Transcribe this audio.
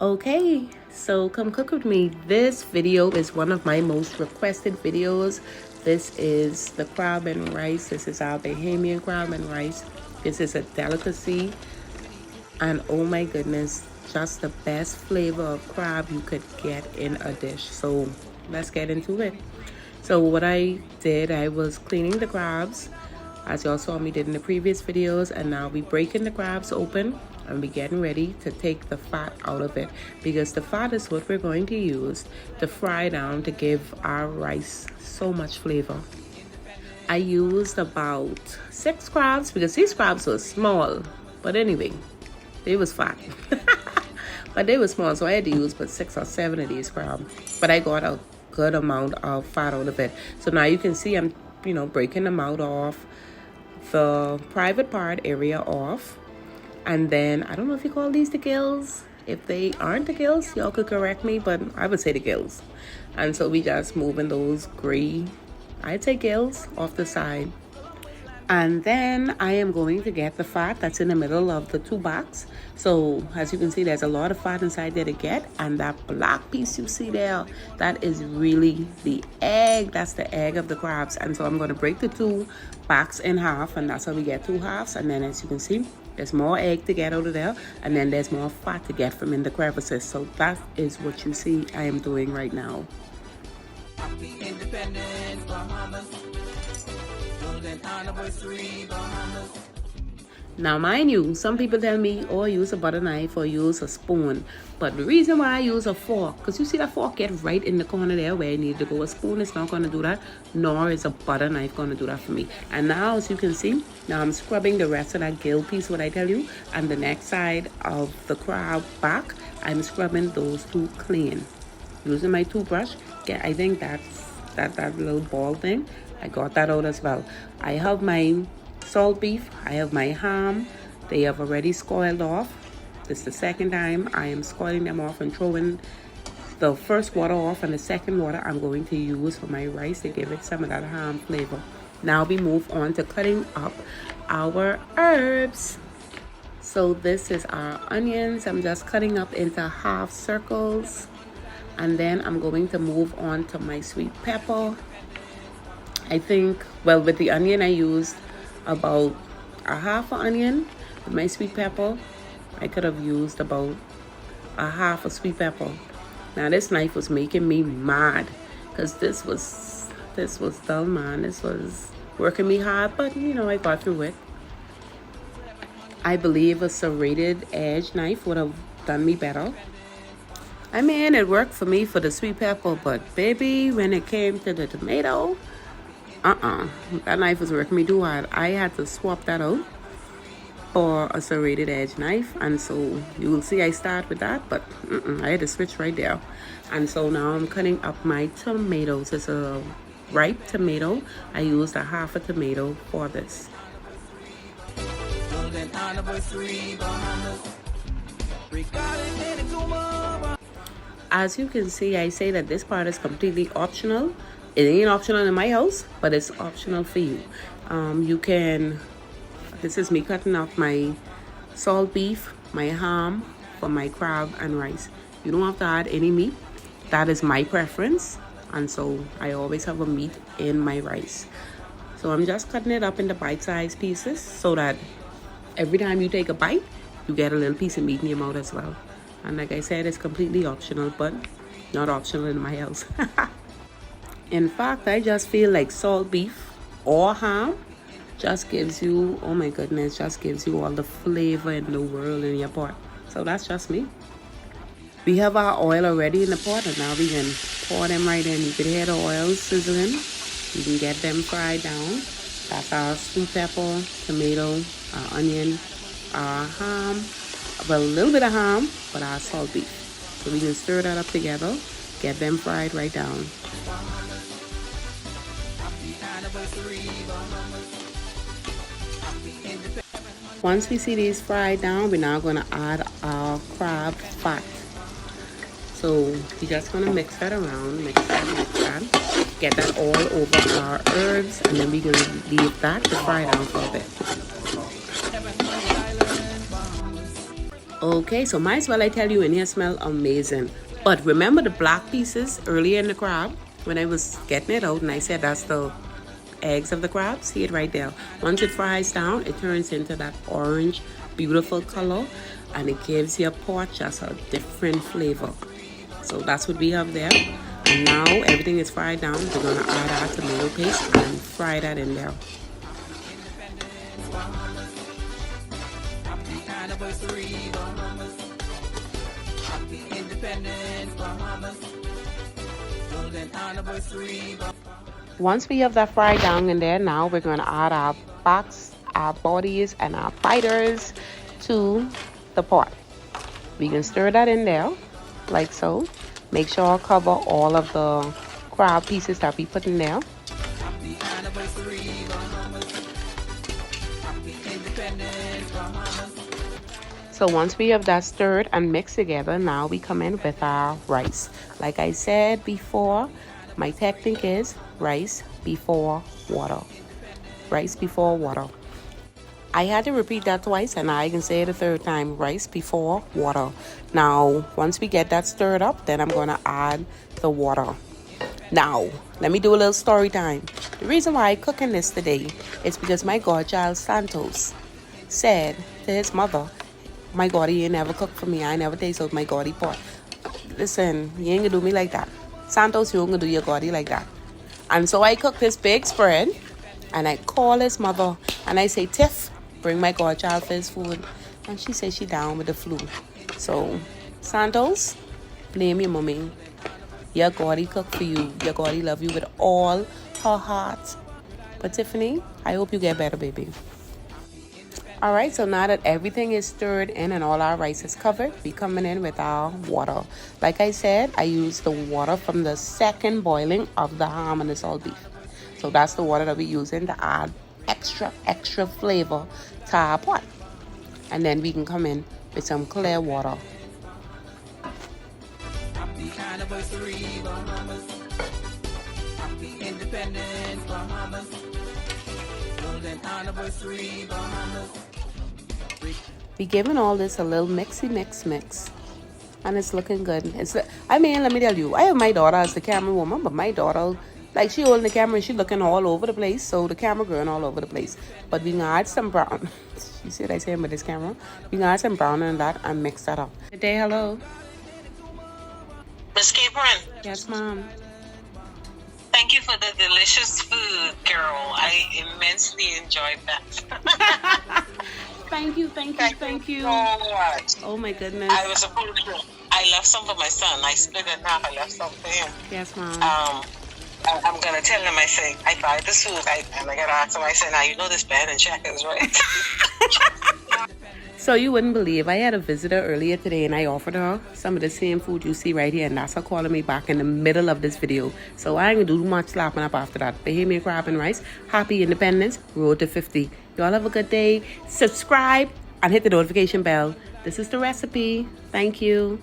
Okay, so come cook with me. This video is one of my most requested videos. This is the crab and rice. This is our Bahamian crab and rice. This is a delicacy, and oh my goodness, just the best flavor of crab you could get in a dish. So let's get into it. So what I did, I was cleaning the crabs, as y'all saw me did in the previous videos, and now we breaking the crabs open and we getting ready to take the fat out of it, because the fat is what we're going to use to fry down to give our rice so much flavor. I used about 6 crabs because these crabs were small, but anyway, they was fat. But they were small, so I had to use but 6 or 7 of these crabs, but I got a good amount of fat out of it. So now you can see I'm breaking them out off the private part area off. And then I don't know if you call these the gills. If they aren't the gills, y'all could correct me, but I would say the gills. And so we just moving those gray, I'd say gills, off the side. And then I am going to get the fat that's in the middle of the 2 backs. So as you can see, there's a lot of fat inside there to get. And that black piece you see there, that is really the egg. That's the egg of the crabs. And so I'm going to break the 2 backs in half, and that's how we get 2 halves. And then as you can see, there's more egg to get out of there, and then there's more fat to get from in the crevices. So that is what you see I am doing right now. Happy Independence, Bahamas. Now mind you, some people tell me, oh, use a butter knife or use a spoon. But the reason why I use a fork, because you see that fork get right in the corner there where I need to go. A spoon is not going to do that, nor is a butter knife going to do that for me. And now, as you can see, now I'm scrubbing the rest of that gill piece, what I tell you, and the next side of the crab back, I'm scrubbing those 2 clean. Using my toothbrush, I think that's that little ball thing. I got that out as well. I have my salt beef, I have my ham. They have already scoiled off. This is the second time I am scoiling them off and throwing the first water off, and the second water I'm going to use for my rice to give it some of that ham flavor. Now we move on to cutting up our herbs. So this is our onions. I'm just cutting up into half circles, and then I'm going to move on to my sweet pepper. I think, well, with the onion I used about a half an onion. With my sweet pepper, I could have used about a half a sweet pepper. Now this knife was making me mad, because this was dull, man. This was working me hard, but I got through it. I believe a serrated edge knife would have done me better. I mean, it worked for me for the sweet pepper, but baby, when it came to the tomato, that knife was working me too hard. I had to swap that out for a serrated edge knife, and so you will see I start with that, but I had to switch right there. And so now I'm cutting up my tomatoes. It's a ripe tomato. I used a half a tomato for this. As you can see, I say that this part is completely optional. It ain't optional in my house, but it's optional for you. This is me cutting up my salt beef, my ham for my crab and rice. You don't have to add any meat. That is my preference. And so I always have a meat in my rice. So I'm just cutting it up into bite-sized pieces so that every time you take a bite, you get a little piece of meat in your mouth as well. And like I said, it's completely optional, but not optional in my house. In fact, I just feel like salt beef or ham just gives you, oh my goodness, just gives you all the flavor in the world in your pot. So that's just me. We have our oil already in the pot, and now we can pour them right in. You can hear the oil sizzling. You can get them fried down. That's our sweet pepper, tomato, our onion, our ham, well, a little bit of ham, but our salt beef. So we can stir that up together, get them fried right down. Once we see these fried down, we're now going to add our crab fat. So we're just going to mix that around, mix that, get that all over our herbs, and then we're going to leave that to fry down for a bit. Okay, so might as well I tell you in here smell amazing. But remember the black pieces earlier in the crab when I was getting it out and I said that's the eggs of the crab? See it right there. Once it fries down, it turns into that orange, beautiful color and it gives your pot just a different flavor. So that's what we have there. And now everything is fried down. We're gonna add our tomato paste and fry that in there. Once we have that fried down in there, now we're going to add our backs, our bodies, and our biters to the pot. We can stir that in there, like so. Make sure I cover all of the crab pieces that we put in there. So once we have that stirred and mixed together, now we come in with our rice. Like I said before, my technique is rice before water. Rice before water. I had to repeat that twice and I can say it a third time. Rice before water. Now, once we get that stirred up, then I'm going to add the water. Now, let me do a little story time. The reason why I'm cooking this today is because my godchild Santos said to his mother, my God, he ain't never cooked for me. I never taste out my Goddy pot. Listen, you ain't gonna do me like that. Santos, you ain't gonna do your Goddy like that. And so I cooked this big spread and I call his mother and I say, Tiff, bring my godchild for his food. And she says she down with the flu. So, Santos, blame your mommy. Your Goddy cooked for you. Your Goddy love you with all her heart. But Tiffany, I hope you get better, baby. Alright, so now that everything is stirred in and all our rice is covered, we coming in with our water. Like I said, I use the water from the second boiling of the ham and the salt beef. So that's the water that we're using to add extra flavor to our pot. And then we can come in with some clear water. Happy anniversary, Bahamas. Happy Independence, Bahamas. Golden anniversary, Bahamas. We giving all this a little mix, and it's looking good. I mean, let me tell you, I have my daughter as the camera woman, but my daughter, like, she holding the camera and she looking all over the place, so the camera going all over the place. But we gonna add some brown. You see what I say with this camera? We gonna add some brown in that and mix that up. Good day, hello. Miss Capron. Yes, ma'am. Thank you for the delicious food, girl. I immensely enjoyed that. Thank you. Thank you so much. Oh my goodness. I was supposed to. I left some for my son. I split it in half. I left some for him. Yes, ma'am. I'm gonna tell him. I say I tried this food. And I gotta ask him. I said, now you know this bed and checkers, right? So you wouldn't believe, I had a visitor earlier today and I offered her some of the same food you see right here, and that's her calling me back in the middle of this video. So I ain't gonna do much slapping up after that. Bahamian crab and rice. Happy Independence. Road to 50. Y'all have a good day. Subscribe and hit the notification bell. This is the recipe. Thank you.